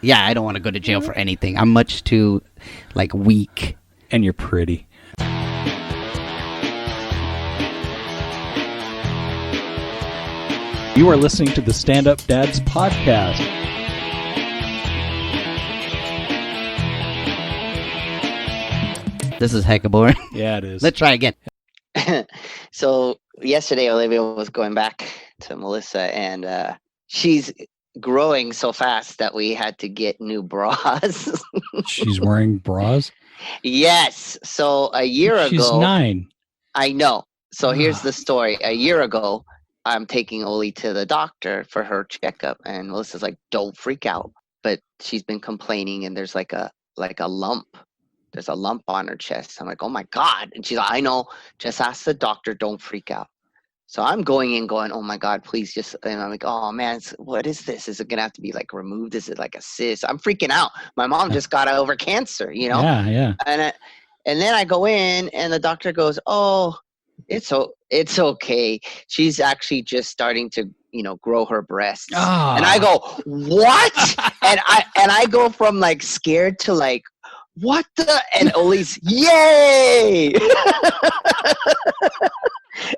Yeah, I don't want to go to jail for anything. I'm much too, weak. And you're pretty. You are listening to the Stand Up Dads podcast. This is hecka boring. Yeah, it is. Let's try again. So yesterday, Olivia was going back to Melissa, and she's growing so fast that we had to get new bras. She's wearing bras? Yes. So a year ago... She's 9. I know. So here's the story. A year ago, I'm taking Oli to the doctor for her checkup, and Melissa's like, "Don't freak out." But she's been complaining, and there's like a lump. There's a lump on her chest. I'm like, "Oh my God." And she's like, "I know. Just ask the doctor. Don't freak out." So I'm going, "Oh my God, please just," and I'm like, "Oh man, what is this? Is it going to have to be removed? Is it like a cyst?" I'm freaking out. My mom just got over cancer, Yeah. And then I go in, and the doctor goes, "Oh, it's okay. She's actually just starting to, grow her breasts." Oh. And I go, "What?" and I go from scared to what the? And Oli's, "Yay!"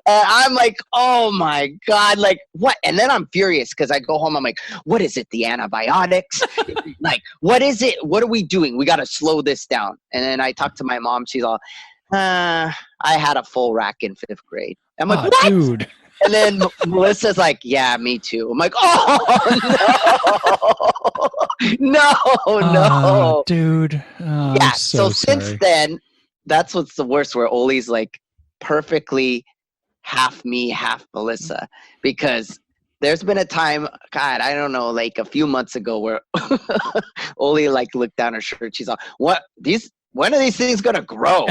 And I'm like, "Oh my God, what?" And then I'm furious because I go home. I'm like, "What is it? The antibiotics? What is it? What are we doing? We got to slow this down." And then I talk to my mom. She's all, "I had a full rack in 5th grade." I'm like, "What?" Dude. And then Melissa's like, "Yeah, me too." I'm like, "Oh, no. Dude. Oh, Yeah, I'm so since sorry. then, that's what's the worst, where Oli's perfectly half me, half Melissa. Because there's been a time, God, I don't know, a few months ago where Oli looked down her shirt. She's like, when are these things going to grow?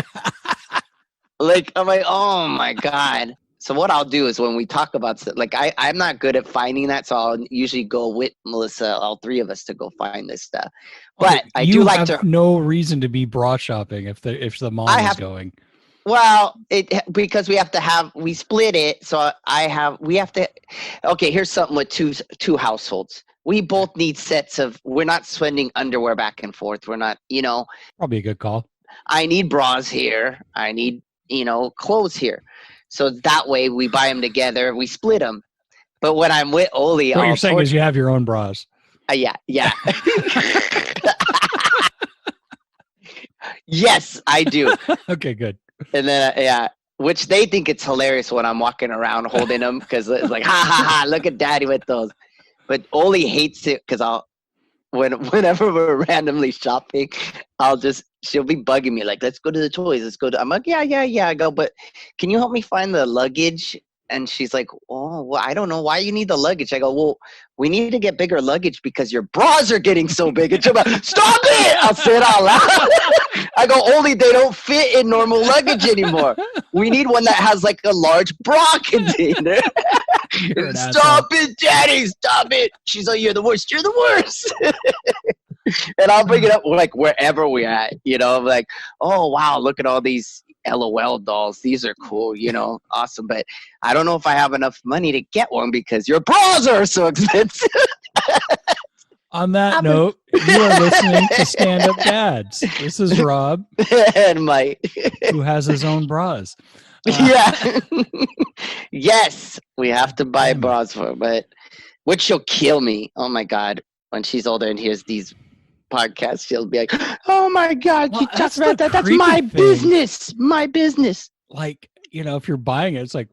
I'm like, oh my God. So what I'll do is when we talk about stuff, I'm not good at finding that, so I'll usually go with Melissa, all three of us, to go find this stuff. But I do like to. No reason to be bra shopping if the mom is going. Well, because we split it, so we have to. Okay, here's something with two households. We both need sets of. We're not sending underwear back and forth. We're not, Probably a good call. I need bras here. I need, clothes here. So that way we buy them together. We split them. But when I'm with Oli, what you're saying is you have your own bras. Yeah. Yes, I do. Okay, good. And then, which they think it's hilarious when I'm walking around holding them, because it's like, ha, ha, ha, look at Daddy with those. But Oli hates it because whenever we're randomly shopping, she'll be bugging me, "Let's go to the toys. I'm like, yeah. I go, "But can you help me find the luggage?" And she's like, "Oh, well, I don't know why you need the luggage." I go, "Well, we need to get bigger luggage because your bras are getting so big." And she'll be like, "Stop it!" I'll say it out loud. I go, "Only they don't fit in normal luggage anymore. We need one that has a large bra container." "Stop it, Daddy, stop it." She's like, "You're the worst. You're the worst." And I'll bring it up wherever we're at. I'm like, "Oh, wow, look at all these LOL dolls. These are cool, awesome. But I don't know if I have enough money to get one because your bras are so expensive." On that note, you are listening to Stand Up Dads. This is Rob. And Mike. Who has his own bras. Yeah. Yes, we have to buy bras for her, which she'll kill me. Oh my God. When she's older and hears these podcasts, she'll be like, "Oh my God, you talked about that. That's my business. My business." If you're buying it, it's like,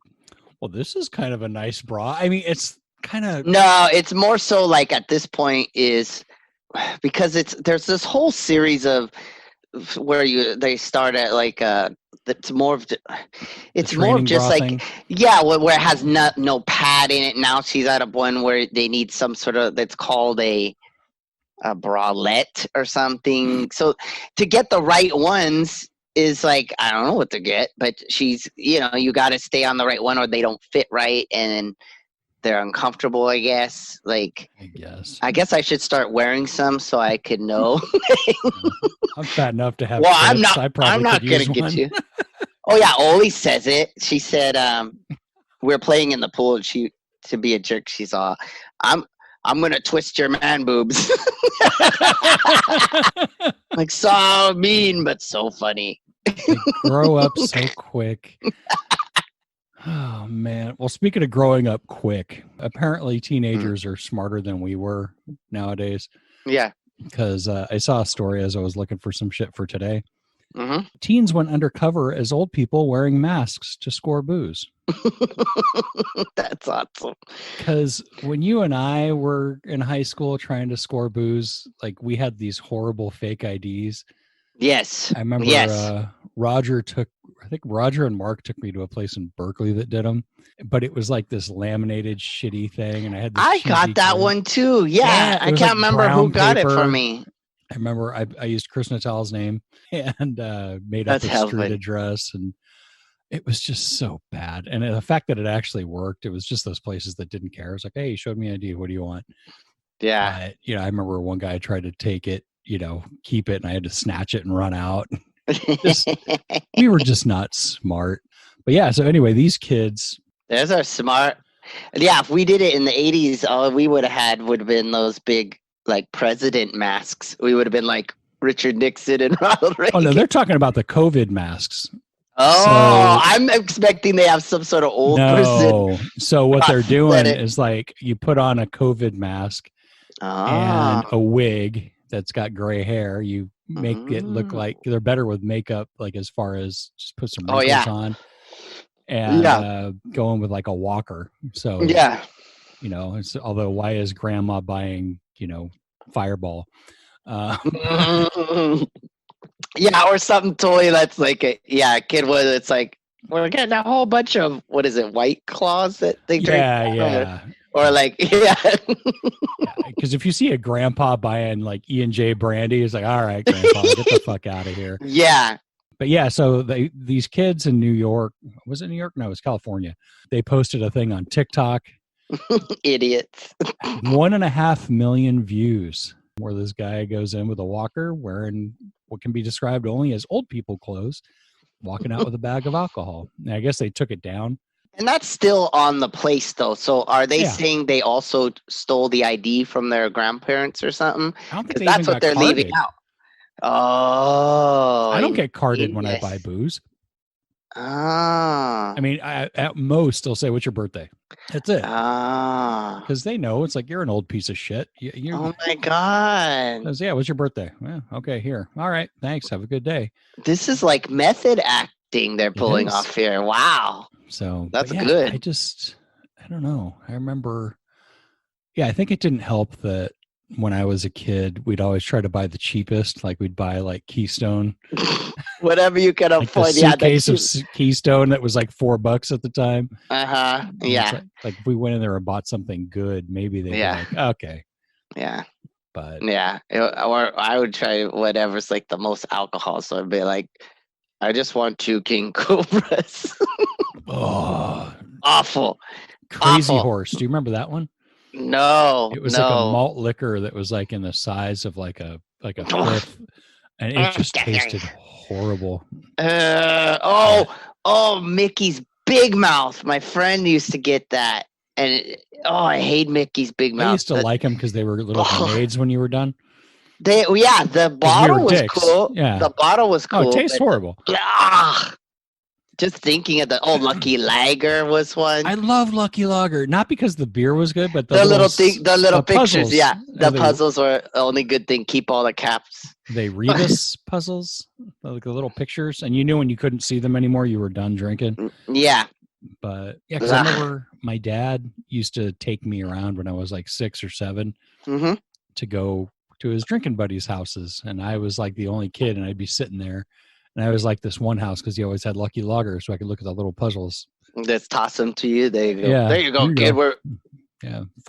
well, this is kind of a nice bra. I mean, it's kind of. No, it's more so at this point is because there's this whole series of where they start at it's more of just where it has no pad in it. Now she's at a one where they need some sort of, that's called a bralette or something. So to get the right ones is I don't know what to get, but she's, you got to stay on the right one or they don't fit right and they're uncomfortable, I guess. I guess I should start wearing some so I could know. I'm fat enough to have. Well, fits. I'm not gonna get you. Oh yeah, Oli says it. She said, we're playing in the pool and to be a jerk, she's all, I'm gonna twist your man boobs. Like, so mean, but so funny. They grow up so quick. Oh, man. Well, speaking of growing up quick, apparently teenagers are smarter than we were nowadays. Yeah. Because I saw a story as I was looking for some shit for today. Mm-hmm. Teens went undercover as old people wearing masks to score booze. That's awesome. Because when you and I were in high school trying to score booze, like we had these horrible fake IDs. Yes. I remember I think Roger and Mark took me to a place in Berkeley that did them, but it was like this laminated shitty thing. And I had this I got that one too. Yeah. I can't remember who got it for me. I remember I used Chris Natal's name and made up a street address, and it was just so bad. And the fact that it actually worked, it was just those places that didn't care. It's like, hey, you showed me ID. What do you want? Yeah. I remember one guy tried to take it, keep it, and I had to snatch it and run out. We were just not smart. But yeah, so anyway, these kids. Those are smart. Yeah, if we did it in the 80s, all we would have been those big, like, president masks. We would have been like Richard Nixon and Ronald Reagan. Oh, no, they're talking about the COVID masks. Oh, I'm expecting they have some sort of old person. So what they're doing is like you put on a COVID mask and a wig that's got gray hair. You make it look like they're better with makeup, like as far as just put some wrinkles on and going with like a walker. So it's, although why is grandma buying, Fireball? Yeah, or something totally that's like a kid was. It's like we're getting a whole bunch of what is it, White Claws that they drink. Yeah. Or like because if you see a grandpa buying like E&J brandy, it's like, all right, grandpa, get the fuck out of here. Yeah. But yeah, so these kids in New York, was it New York? No, it was California. They posted a thing on TikTok. Idiots. 1.5 million views where this guy goes in with a walker wearing what can be described only as old people clothes, walking out with a bag of alcohol. And I guess they took it down. And that's still on the place, though. So are they saying they also stole the ID from their grandparents or something? I don't think that's what they're leaving out. Oh. I don't get carded when I buy booze. Ah. I mean, at most, they'll say, what's your birthday? That's it. Because they know it's like, you're an old piece of shit. Oh, my God. Yeah, what's your birthday? Well, okay, here. All right, thanks. Have a good day. This is like method acting they're pulling off here. Wow. So that's good. I don't know. I remember, I think it didn't help that when I was a kid, we'd always try to buy the cheapest. Like we'd buy like Keystone. Whatever you could afford. The suitcase of Keystone that was like $4 at the time. Yeah. Like if we went in there and bought something good, maybe they'd be like, okay. Yeah. But or I would try whatever's like the most alcohol. So I'd be like, I just want 2 King Cobras. Oh, awful. Crazy Horse. Do you remember that one? No. It was like a malt liquor that was like in the size of like a fifth, and it just tasted horrible. Mickey's Big Mouth. My friend used to get that, and I hate Mickey's Big Mouth. I used to like them because they were little grenades when you were done. The bottle was cool. Yeah, the bottle was cool. Oh, it tastes horrible. Just thinking of the Lucky Lager was one. I love Lucky Lager, not because the beer was good, but the little pictures. Puzzles. Yeah, the puzzles were the only good thing. Keep all the caps. They Rebus puzzles, like the little pictures, and you knew when you couldn't see them anymore, you were done drinking. Yeah, but because I remember my dad used to take me around when I was like 6 or 7 to go to his drinking buddies' houses, and I was like the only kid, and I'd be sitting there. And I was like this one house because he always had Lucky Lager, so I could look at the little puzzles. Just toss them to you. There you go. Yeah, there you go, kid.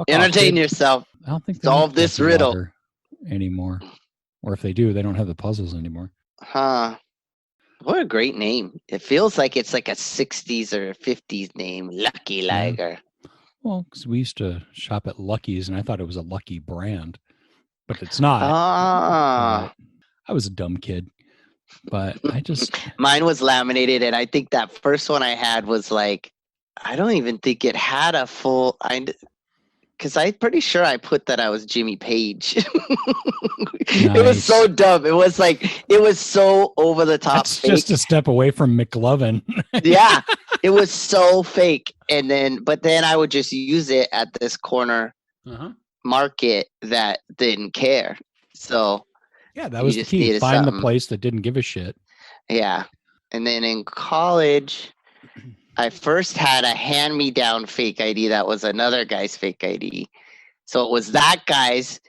Entertain yourself. I don't think they solve this riddle anymore, or if they do, they don't have the puzzles anymore. Huh? What a great name! It feels like it's like a '60s or '50s name, Lucky Lager. Well, because we used to shop at Lucky's, and I thought it was a Lucky brand, but it's not. I was a dumb kid. But mine was laminated, and I think that first one I had was like, I don't even think it had a full. because I'm pretty sure I put that I was Jimmy Page. Nice. It was so dumb. It was so over the top. That's fake. just a step away from McLovin. Yeah, it was so fake. But then I would just use it at this corner market that didn't care. So yeah, that was the key. Find the place that didn't give a shit. Yeah. And then in college, I first had a hand-me-down fake ID that was another guy's fake ID. So it was that guy's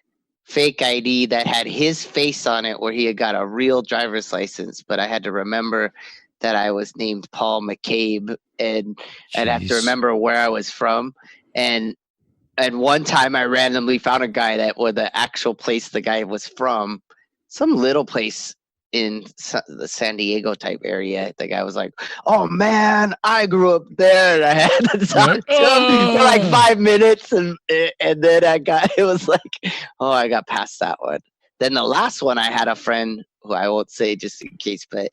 fake ID that had his face on it where he had got a real driver's license. But I had to remember that I was named Paul McCabe, and I'd have to remember where I was from. And one time I randomly found a guy that was the actual place the guy was from, some little place in the San Diego type area. The guy was like, "Oh man, I grew up there," and I had to talk to him for like 5 minutes, and then it was like, oh, I got past that one. Then the last one, I had a friend who I won't say just in case, but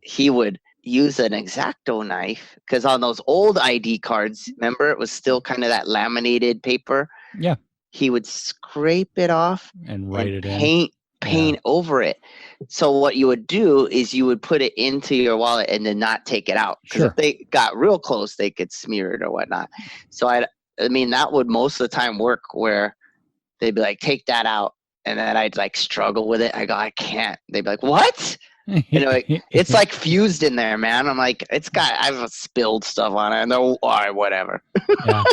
he would use an X-Acto knife, because on those old ID cards, remember, it was still kind of that laminated paper. Yeah, he would scrape it off and write it in. Paint over it. So what you would do is you would put it into your wallet and then not take it out. Because if they got real close, they could smear it or whatnot. So I mean, that would most of the time work, where they'd be like, take that out. And then I'd like struggle with it. I go, I can't. They'd be like, what? It's like fused in there, man. I'm like, I've spilled stuff on it. And they're, all right, whatever. Yeah.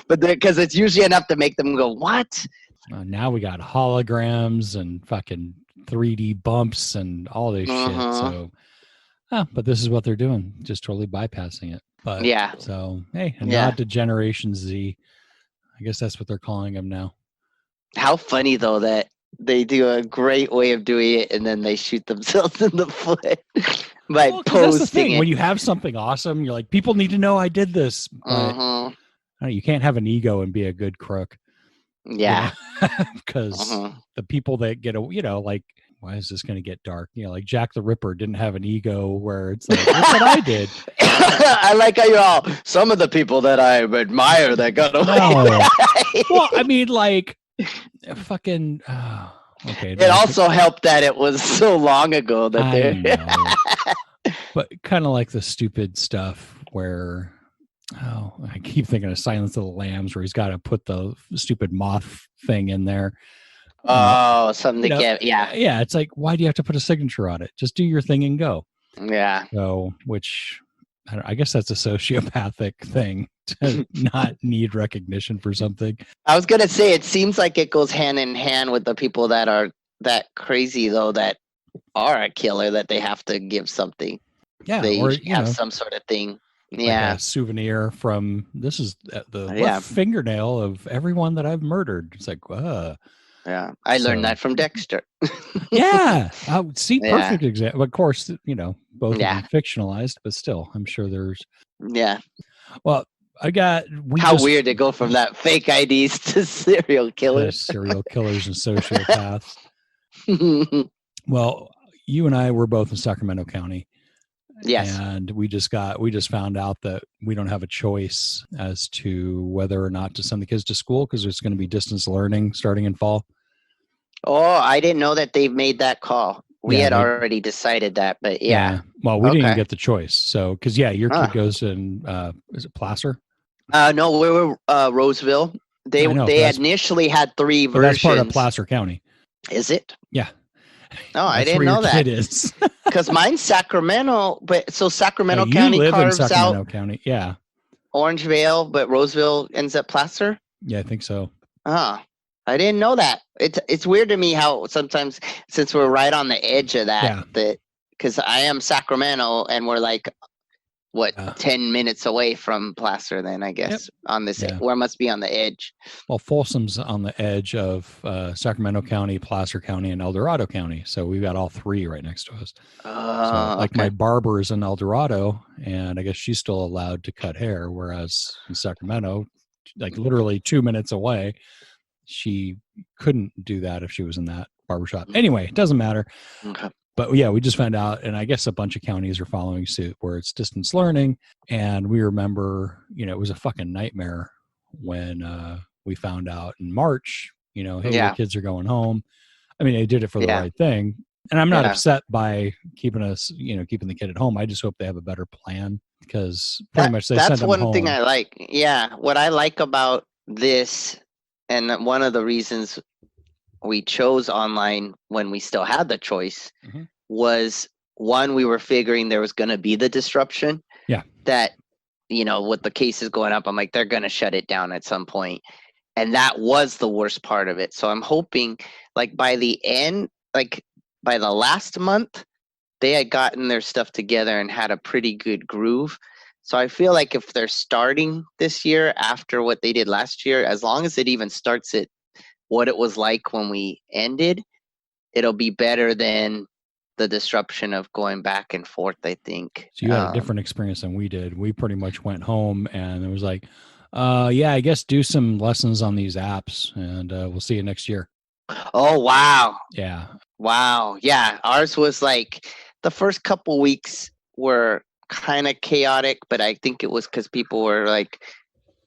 But because it's usually enough to make them go, what? Now we got holograms and fucking 3D bumps and all this shit. So, but this is what they're doing, just totally bypassing it. But yeah. So, hey, a nod to Generation Z. I guess that's what they're calling them now. How funny though that they do a great way of doing it and then they shoot themselves in the foot by posting that's the thing. it. When you have something awesome, you're like, people need to know I did this. But you can't have an ego and be a good crook. Yeah. Because the people that get, like, why is this going to get dark? Like Jack the Ripper didn't have an ego where it's like, look what I did. I like how you're all, some of the people that I admire that got away. No. Well, I mean, like, fucking, okay. It also helped that it was so long ago that but kind of like the stupid stuff where, I keep thinking of Silence of the Lambs, where he's got to put the stupid moth thing in there. Oh, something to get, yeah. Yeah, it's like, why do you have to put a signature on it? Just do your thing and go. Yeah. So, which, I guess that's a sociopathic thing, to not need recognition for something. I was going to say, it seems like it goes hand in hand with the people that are that crazy, though, that are a killer, that they have to give something. Yeah. They have some sort of thing. Yeah, like a souvenir from this is the left fingernail of everyone that I've murdered. It's like, yeah, I learned that from Dexter. Yeah, see, perfect example. Of course, both of them fictionalized, but still, I'm sure there's. Yeah. Well, how weird to go from that fake IDs to serial killers. Serial killers and sociopaths. Well, you and I were both in Sacramento County. Yes. And we just found out that we don't have a choice as to whether or not to send the kids to school, because it's going to be distance learning starting in fall. Oh, I didn't know that they've made that call. We had already decided that, but yeah. Well, we didn't even get the choice. So, because your kid goes in, is it Placer? No, we were Roseville. They initially had 3 versions. That's part of Placer County. Is it? Yeah. No, I didn't know that. Kid is. Because mine's Sacramento, but so Sacramento you County live carves in Sacramento out County. Yeah. Orangevale, but Roseville ends up Placer. Yeah, I think so. I didn't know that. It's weird to me how sometimes, since we're right on the edge of that because I am Sacramento and we're like 10 minutes away from Placer, then I guess on this where it must be on the edge. Well, Folsom's on the edge of Sacramento County, Placer County, and El Dorado County. So we've got all 3 right next to us. My barber is in El Dorado, and I guess she's still allowed to cut hair, whereas in Sacramento, like literally 2 minutes away, she couldn't do that if she was in that barbershop. Anyway, it doesn't matter. Okay. But yeah, we just found out, and I guess a bunch of counties are following suit where it's distance learning. And we remember, it was a fucking nightmare when we found out in March, hey, Yeah. your kids are going home. I mean, they did it for the Yeah. right thing. And I'm not Yeah. upset by keeping the kid at home. I just hope they have a better plan, because pretty much they send them home. That's one thing I like. Yeah. What I like about this, and one of the reasons we chose online when we still had the choice, was, one, we were figuring there was going to be the disruption. Yeah. That, with the cases going up, I'm like, they're going to shut it down at some point. And that was the worst part of it. So I'm hoping, like, by the end, like by the last month, they had gotten their stuff together and had a pretty good groove. So I feel like if they're starting this year after what they did last year, as long as it even starts at what it was like when we ended, it'll be better than the disruption of going back and forth, I think. So you had a different experience than we did. We pretty much went home and it was like, yeah, I guess do some lessons on these apps, and we'll see you next year. Oh, wow. Yeah. Wow. Yeah. Ours was like, the first couple weeks were kind of chaotic, but I think it was because people were like,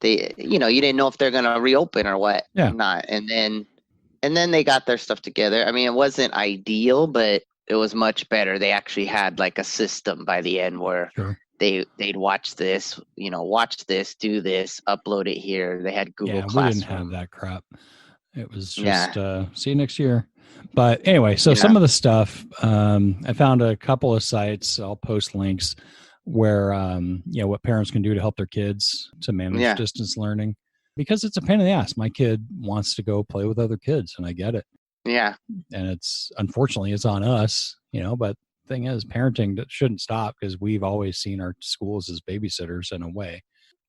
you didn't know if they're going to reopen or what. Yeah. Not. And then they got their stuff together. I mean, it wasn't ideal, but it was much better. They actually had like a system by the end where they'd watch this, watch this, do this, upload it here. They had Google Classroom. We didn't have that crap. It was just see you next year. But anyway, so some of the stuff, I found a couple of sites, I'll post links, where, what parents can do to help their kids to manage distance learning, because it's a pain in the ass. My kid wants to go play with other kids, and I get it. Yeah. And unfortunately, it's on us, but the thing is, parenting that shouldn't stop, because we've always seen our schools as babysitters in a way.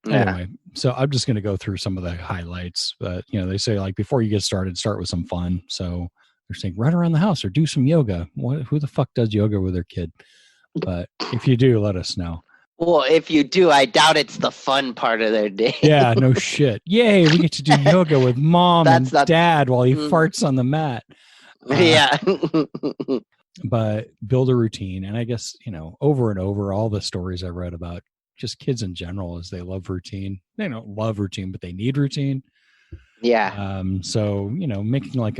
Anyway, so I'm just going to go through some of the highlights. But, they say, like, before you get started, start with some fun. So they're saying run around the house or do some yoga. Who the fuck does yoga with their kid? But if you do, let us know. Well, if you do, I doubt it's the fun part of their day. Yeah, no shit. Yay, we get to do yoga with mom and dad while he farts on the mat. Yeah. But build a routine. And I guess, over and over, all the stories I read about just kids in general is they love routine. They don't love routine, but they need routine. Yeah. So, making like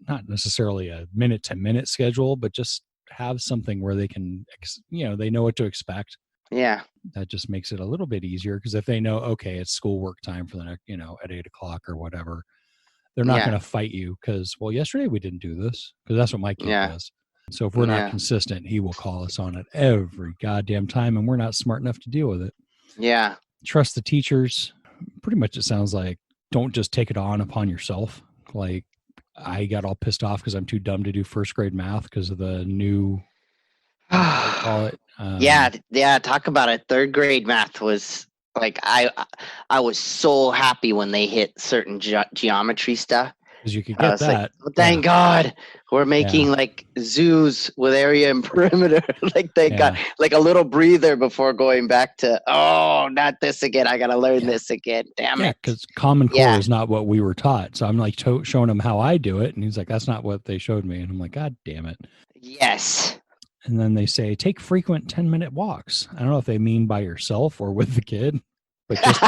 not necessarily a minute to minute schedule, but just have something where they can, they know what to expect. Yeah. That just makes it a little bit easier, because if they know, okay, it's schoolwork time for the next, at 8:00 or whatever, they're not going to fight you because, well, yesterday we didn't do this, because that's what my kid does. So if we're not consistent, he will call us on it every goddamn time, and we're not smart enough to deal with it. Yeah. Trust the teachers. Pretty much it sounds like, don't just take it on upon yourself. Like, I got all pissed off because I'm too dumb to do first grade math because of the new, call it. Yeah. Talk about it. Third grade math was like, I was so happy when they hit certain geometry stuff. Because you could get that. Like, well, thank God we're making like zoos with area and perimeter. Like they got like a little breather before going back to, not this again. I got to learn this again. Damn it. Yeah, because Common Core is not what we were taught. So I'm like showing him how I do it. And he's like, that's not what they showed me. And I'm like, God damn it. Yes. And then they say, take frequent 10-minute walks. I don't know if they mean by yourself or with the kid, but just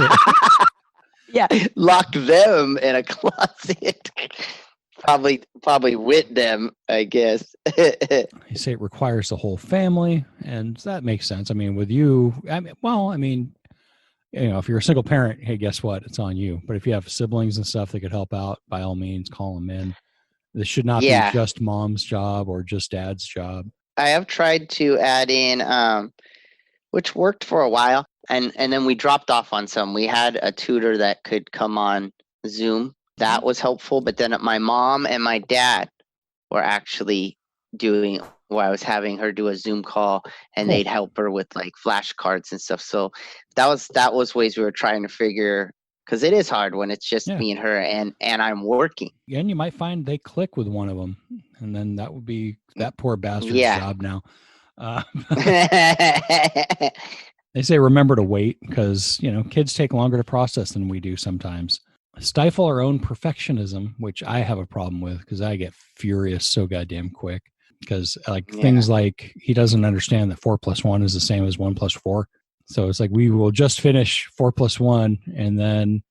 lock them in a closet. Probably with them, I guess. They say it requires the whole family, and that makes sense. I mean, with you, if you're a single parent, hey, guess what? It's on you. But if you have siblings and stuff that could help out, by all means, call them in. This should not be just mom's job or just dad's job. I have tried to add in, which worked for a while. And then we dropped off on some. We had a tutor that could come on Zoom. That was helpful. But then my mom and my dad were actually doing, where I was having her do a Zoom call, and they'd help her with like flashcards and stuff. So that was ways we were trying to figure, because it is hard when it's just me and her and I'm working. And you might find they click with one of them, and then that would be that poor bastard's job now. They say remember to wait, because, kids take longer to process than we do sometimes. Stifle our own perfectionism, which I have a problem with, because I get furious so goddamn quick. Because things like he doesn't understand that 4 + 1 is the same as 1 + 4. So it's like we will just finish 4 + 1, and then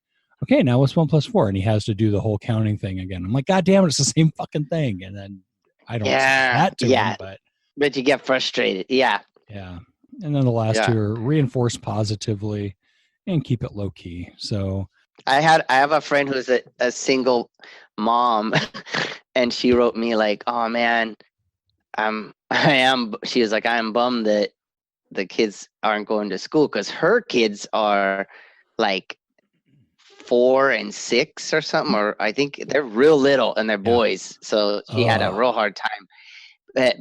okay, now what's 1 plus 4? And he has to do the whole counting thing again. I'm like, God damn it, it's the same fucking thing. And then I don't say that to him, but you get frustrated. Yeah. Yeah. And then the last two are reinforce positively and keep it low key. So I have a friend who's a single mom, and she wrote me like, oh man, she was like, I am bummed that the kids aren't going to school, because her kids are like 4 and 6 or something, or I think they're real little and they're boys. So she had a real hard time.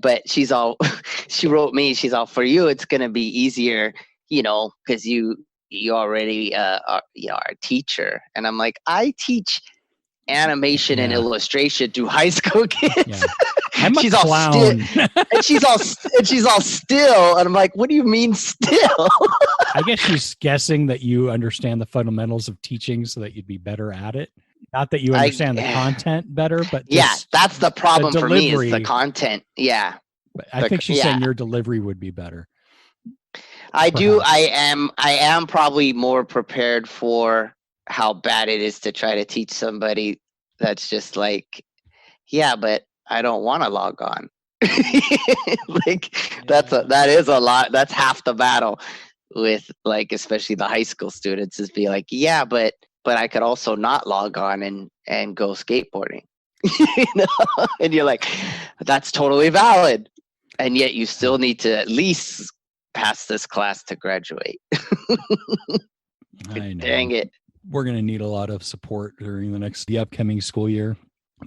But she's all, she wrote me, she's all, for you, it's going to be easier, because you already are a teacher. And I'm like, I teach animation and illustration to high school kids. Yeah. I'm a clown. And she's all still. And I'm like, what do you mean still? I guess she's guessing that you understand the fundamentals of teaching so that you'd be better at it. Not that you understand the content better, but that's the problem for me, is the content. Yeah. But I think she's saying your delivery would be better. I do. I am probably more prepared for how bad it is to try to teach somebody that's just like, but I don't want to log on. That is a lot. That's half the battle with, like, especially the high school students, is be like, but I could also not log on and go skateboarding. And you're like, that's totally valid. And yet you still need to at least pass this class to graduate. I know. Dang it. We're going to need a lot of support during the upcoming school year.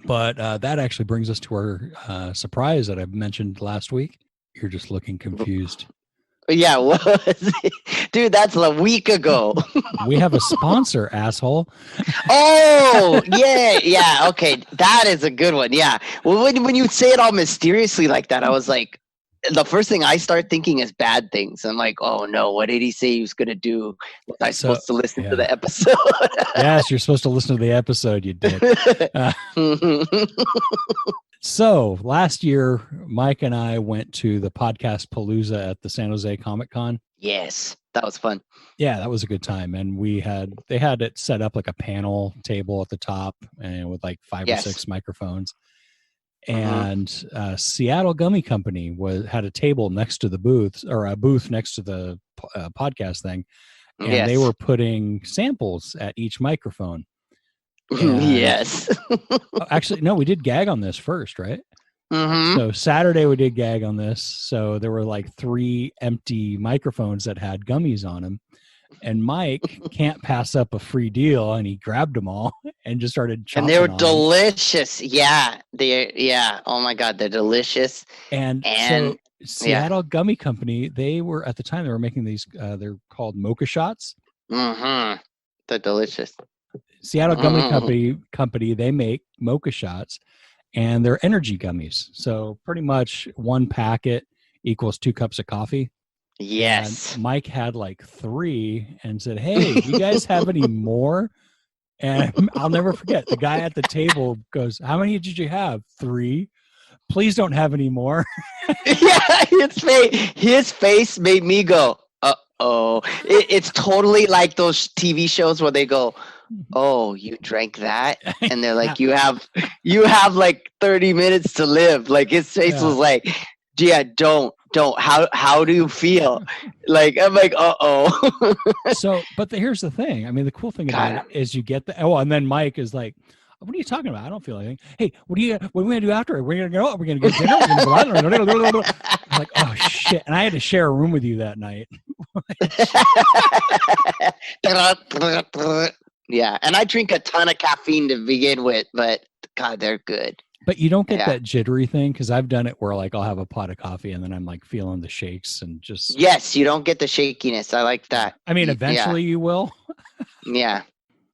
But that actually brings us to our surprise that I mentioned last week. You're just looking confused. Yeah, dude, that's a week ago. We have a sponsor, asshole. Oh, yeah. Okay, that is a good one. Yeah. Well, when you say it all mysteriously like that, I was like, the first thing I start thinking is bad things. I'm like, oh no, what did he say he was going to do? Was I supposed to listen to the episode? Yes, you're supposed to listen to the episode, you did. So last year, Mike and I went to the Podcast Palooza at the San Jose Comic Con. Yes, that was fun. Yeah, that was a good time. And they had it set up like a panel table at the top, and with like 5 or 6 microphones. And Seattle Gummy Company had a table next to the booth, or a booth next to the podcast thing. And they were putting samples at each microphone. Yes. Actually, no, we did gag on this first, right? Mm-hmm. So Saturday we did gag on this. So there were like 3 empty microphones that had gummies on them. And Mike can't pass up a free deal, and he grabbed them all and just started chomping. And they were delicious. Yeah. Oh my God, they're delicious. And so Seattle Gummy Company, they were making these, they're called Mocha Shots. Mm-hmm. They're delicious. Seattle Gummy Company, they make Mocha Shots, and they're energy gummies. So pretty much 1 packet equals 2 cups of coffee. Yes. And Mike had like 3 and said, hey, you guys have any more? And I'll never forget, the guy at the table goes, how many did you have? 3. Please don't have any more. Yeah, his face made me go, uh-oh. It's totally like those TV shows where they go, oh, you drank that? And they're like, you have like 30 minutes to live. Like, his face was like, yeah, don't. How do you feel? Like, I'm like, uh-oh. So, but here's the thing. I mean, the cool thing about it is you get and then Mike is like, what are you talking about? I don't feel anything. Hey, what are we going to do after? We're going to go? We're going to get dinner? We're going to go out? I'm like, oh, shit. And I had to share a room with you that night. Yeah, and I drink a ton of caffeine to begin with, but God, they're good. But you don't get that jittery thing, because I've done it where, like, I'll have a pot of coffee and then I'm like feeling the shakes and just. Yes, you don't get the shakiness. I like that. I mean, eventually you will. Yeah.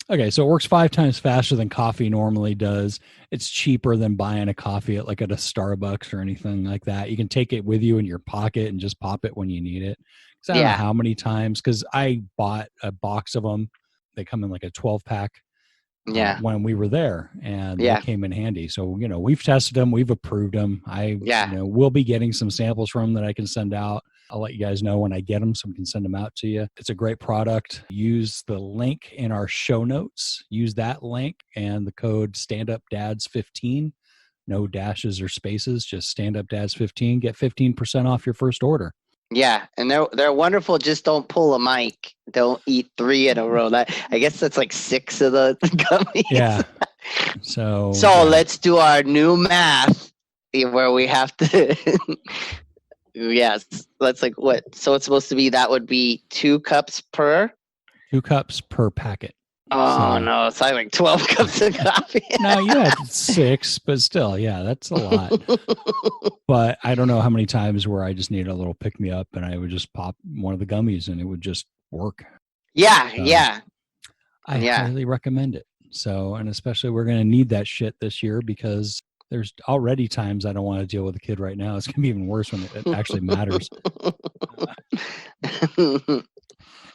Okay, so it works 5 times faster than coffee normally does. It's cheaper than buying a coffee at a Starbucks or anything like that. You can take it with you in your pocket and just pop it when you need it. I don't know how many times, because I bought a box of them. They come in like a 12-pack. When we were there, and they came in handy. So, we've tested them, we've approved them. We'll be getting some samples from them that I can send out. I'll let you guys know when I get them so we can send them out to you. It's a great product. Use the link in our show notes. Use that link and the code StandUpDads15. No dashes or spaces, just StandUpDads15. Get 15% off your first order. Yeah, and they're wonderful. Just don't pull a mic. Don't eat 3 in a row. I guess that's like 6 of the gummies. Yeah. So let's do our new math where we have to. Yes, that's like what? So it's supposed to be, that would be 2 cups per? 2 cups per packet. Oh, no, it's like 12 cups of coffee. No, you had 6, but still, yeah, that's a lot. But I don't know how many times where I just needed a little pick-me-up and I would just pop one of the gummies and it would just work. Yeah, so yeah. I highly recommend it. So, and especially we're going to need that shit this year because there's already times I don't want to deal with a kid right now. It's going to be even worse when it actually matters.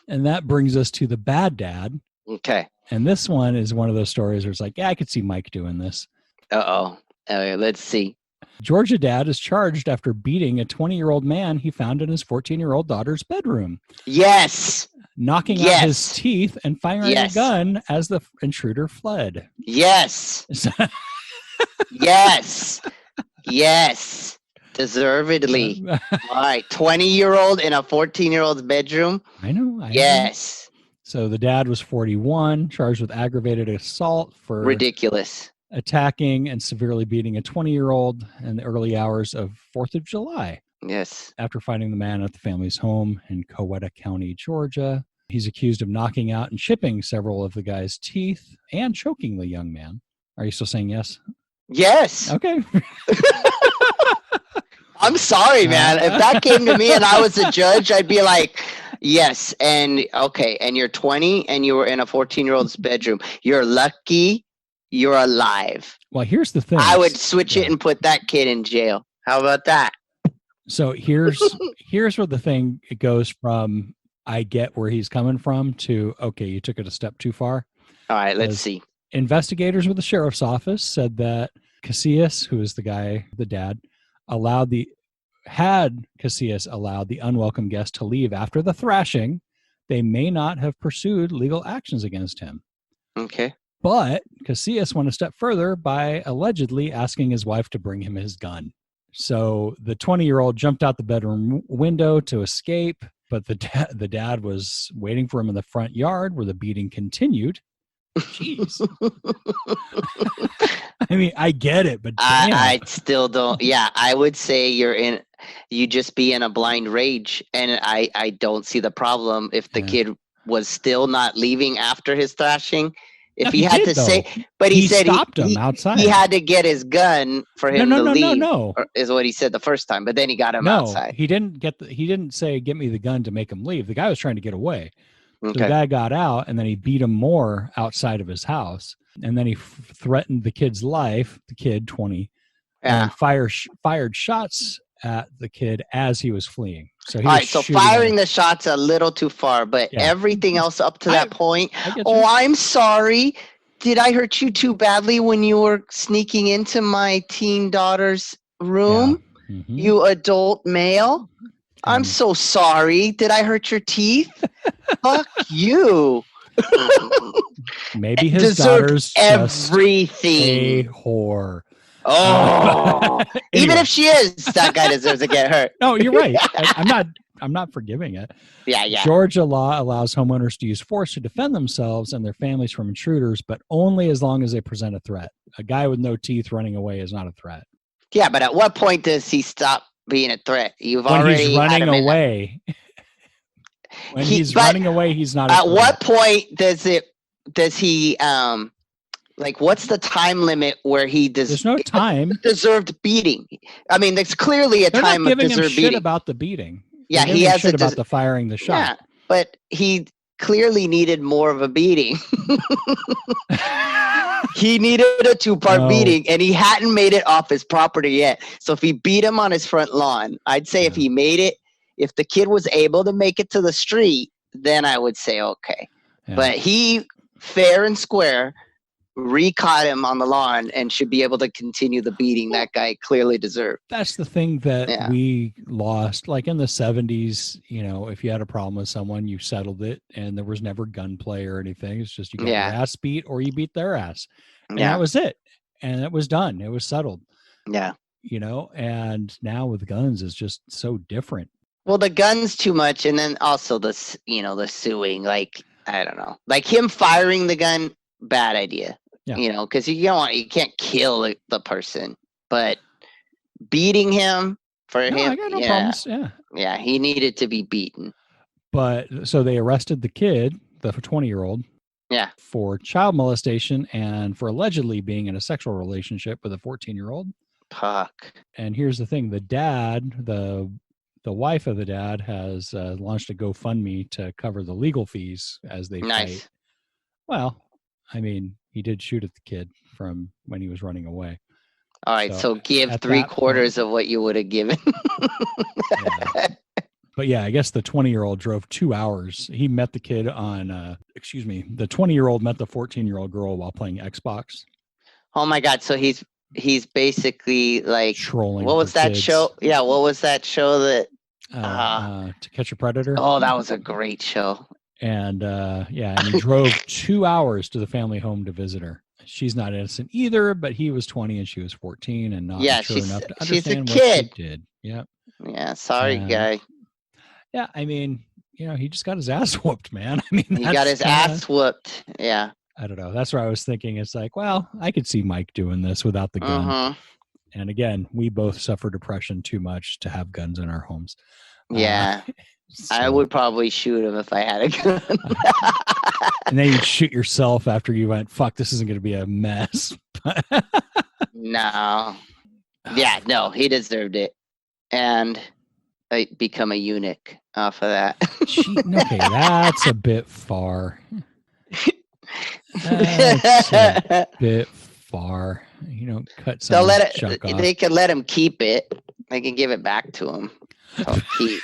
And that brings us to the bad dad. Okay. And this one is one of those stories where it's like, yeah, I could see Mike doing this. Uh-oh. Let's see. Georgia dad is charged after beating a 20-year-old man he found in his 14-year-old daughter's bedroom. Yes. Knocking out his teeth and firing a gun as the intruder fled. Yes. Yes. Yes. Deservedly. All right. 20-year-old in a 14-year-old's bedroom. I know. Yes. So the dad was 41, charged with aggravated assault for ridiculous attacking and severely beating a 20-year-old in the early hours of 4th of July. Yes. After finding the man at the family's home in Coweta County, Georgia. He's accused of knocking out and chipping several of the guy's teeth and choking the young man. Are you still saying yes? Yes. Okay. I'm sorry, man. If that came to me and I was a judge, I'd be like, yes. And okay. And you're 20 and you were in a 14-year-old's bedroom. You're lucky you're alive. Well, here's the thing. I would switch it and put that kid in jail. How about that? So here's where the thing, it goes from, I get where he's coming from to, okay, you took it a step too far. All right, let's see. Investigators with the sheriff's office said that Casillas, who is the guy, the dad, had Casillas allowed the unwelcome guest to leave after the thrashing, they may not have pursued legal actions against him. Okay. But Casillas went a step further by allegedly asking his wife to bring him his gun. So the 20-year-old jumped out the bedroom window to escape, but the dad was waiting for him in the front yard where the beating continued. Jeez. I mean, I get it, but damn. I still don't. Yeah, I would say you just be in a blind rage, and I don't see the problem if the kid was still not leaving after his thrashing. If he had to say, but he said stopped him outside. He had to get his gun for him to leave. No, is what he said the first time. But then he got him outside. He didn't say get me the gun to make him leave. The guy was trying to get away. Okay. So the guy got out, and then he beat him more outside of his house, and then he threatened the kid's life. The kid, 20, and fired shots at the kid as he was fleeing. So he was firing the shots a little too far, but everything else up to that point. Oh, I'm sorry. Did I hurt you too badly when you were sneaking into my teen daughter's room? Yeah. Mm-hmm. You adult male? I'm so sorry. Did I hurt your teeth? Fuck you. Maybe his daughter's everything. Just a whore. Oh, anyway. Even if she is, that guy deserves to get hurt. No, you're right. I'm not forgiving it. Yeah. Georgia law allows homeowners to use force to defend themselves and their families from intruders, but only as long as they present a threat. A guy with no teeth running away is not a threat. Yeah, but at what point does he stop being a threat? When he's running away. When he's running away, he's not a threat. At what point does he like, what's the time limit where he There's no time. Deserved beating? I mean, there's clearly a time of deserved beating. They're not giving him shit about the beating. Yeah, he has shit about the firing the shot. Yeah, but he clearly needed more of a beating. He needed a 2-part beating, and he hadn't made it off his property yet. So if he beat him on his front lawn, I'd say if he made it, if the kid was able to make it to the street, then I would say okay. Yeah. But he, fair and square, re-caught him on the lawn and should be able to continue the beating that guy clearly deserved. That's the thing that we lost. Like in the 70s, if you had a problem with someone, you settled it, and there was never gunplay or anything. It's just you got your ass beat or you beat their ass. And that was it. And it was done. It was settled. Yeah. And now with guns, it's just so different. Well, the guns too much, and then also the suing. Like, I don't know. Like him firing the gun, bad idea. Yeah. Because you can't kill the person, but beating him I got no problems. Yeah, he needed to be beaten. But so they arrested the kid, the 20-year-old, for child molestation and for allegedly being in a sexual relationship with a 14-year-old. Fuck. And here's the thing: the dad, the wife of the dad, has launched a GoFundMe to cover the legal fees as they fight. Well, I mean, he did shoot at the kid from when he was running away. All right, so give 3/4 of what you would have given. But yeah, I guess the 20-year-old drove 2 hours. He met the kid on, the 20-year-old met the 14-year-old girl while playing Xbox. Oh my God! So he's basically like trolling. What was that kids. Show? Yeah, what was that show that? To Catch a Predator. Oh, that was a great show. And and he drove 2 hours to the family home to visit her. She's not innocent either, but he was 20 and she was 14 and not mature enough to understand what she did. Yeah. Yeah. Sorry, guy. Yeah. I mean, he just got his ass whooped, man. I mean, he got his ass whooped. Yeah. I don't know. That's where I was thinking. It's like, well, I could see Mike doing this without the gun. Uh-huh. And again, we both suffer depression too much to have guns in our homes. Yeah. So. I would probably shoot him if I had a gun. And then you'd shoot yourself after you went, fuck, this isn't going to be a mess. No. Yeah, no, he deserved it. And I become a eunuch off of that. Okay, that's a bit far. That's a bit far. Cut some junk off. They could let him keep it. They can give it back to him. So keep.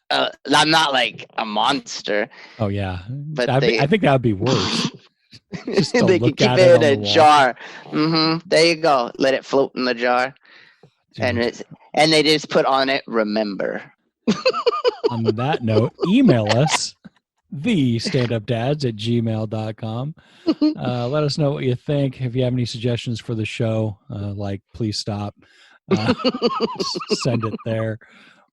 I'm not like a monster. Oh yeah, but I think that would be worse. They can keep it in a jar. Mm-hmm. There you go. Let it float in the jar, and they just put on it. Remember. On that note, email us thestandupdads@gmail.com. Let us know what you think. If you have any suggestions for the show, like please stop. Send it there.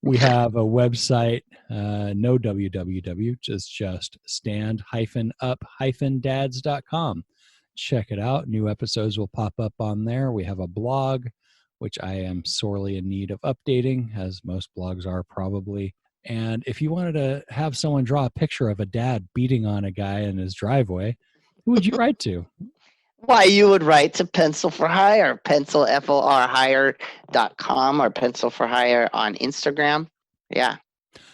We have a website, no www, just stand-up-dads.com. Check it out. New episodes will pop up on there. We have a blog, which I am sorely in need of updating, as most blogs are probably. And if you wanted to have someone draw a picture of a dad beating on a guy in his driveway, who would you write to? Why, you would write to Pencil for Hire, pencilforhire.com, or Pencil for Hire on Instagram. Yeah.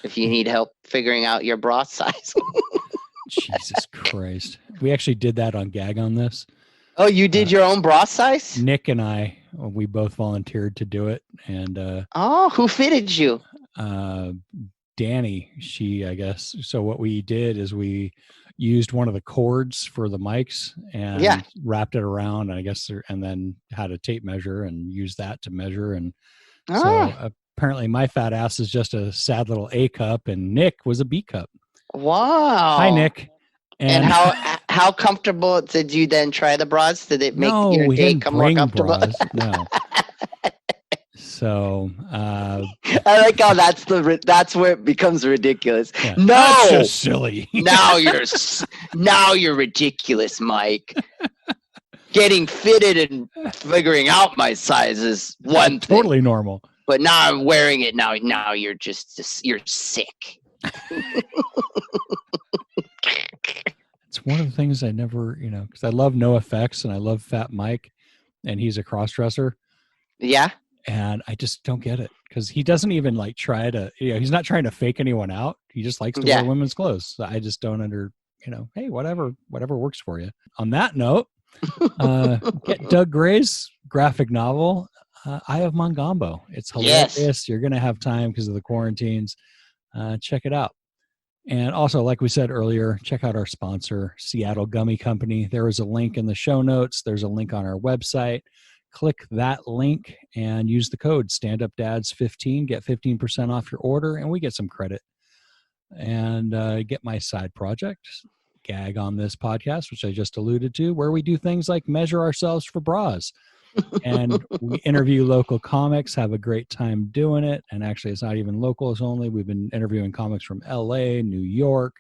If you need help figuring out your bra size. Jesus Christ. We actually did that on Gag on This. Oh, you did your own bra size? Nick and I, we both volunteered to do it. And who fitted you? Danny, I guess. So what we did is we used one of the cords for the mics and wrapped it around, I guess, and then had a tape measure and used that to measure. And so apparently my fat ass is just a sad little A cup and Nick was a B cup. Wow. Hi, Nick. And how comfortable did you then try the bras? Did it make your day come more comfortable? No. So I like how that's where it becomes ridiculous. Yeah. No, that's just silly. now you're ridiculous, Mike. Getting fitted and figuring out my size is one thing. Totally normal. But now I'm wearing it. Now you're you're sick. It's one of the things I never, because I love NoFX and I love Fat Mike, and he's a cross-dresser. Yeah. And I just don't get it because he doesn't even try to, he's not trying to fake anyone out. He just likes to wear women's clothes. So I just don't hey, whatever works for you. On that note, get Doug Gray's graphic novel, Eye of Mongambo. It's hilarious. Yes. You're going to have time because of the quarantines. Check it out. And also, like we said earlier, check out our sponsor, Seattle Gummy Company. There is a link in the show notes. There's a link on our website. Click that link and use the code StandUpDads15. Get 15% off your order, and we get some credit. And get my side project, Gag on This podcast, which I just alluded to, where we do things like measure ourselves for bras. And we interview local comics, have a great time doing it. And actually, it's not even locals only. We've been interviewing comics from LA, New York.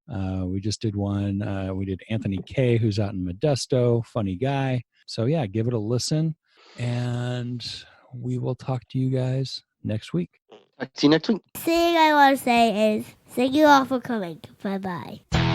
We just did one. We did Anthony K., who's out in Modesto, funny guy. So yeah, give it a listen. And we will talk to you guys next week. See you next week. The thing I want to say is thank you all for coming. Bye-bye.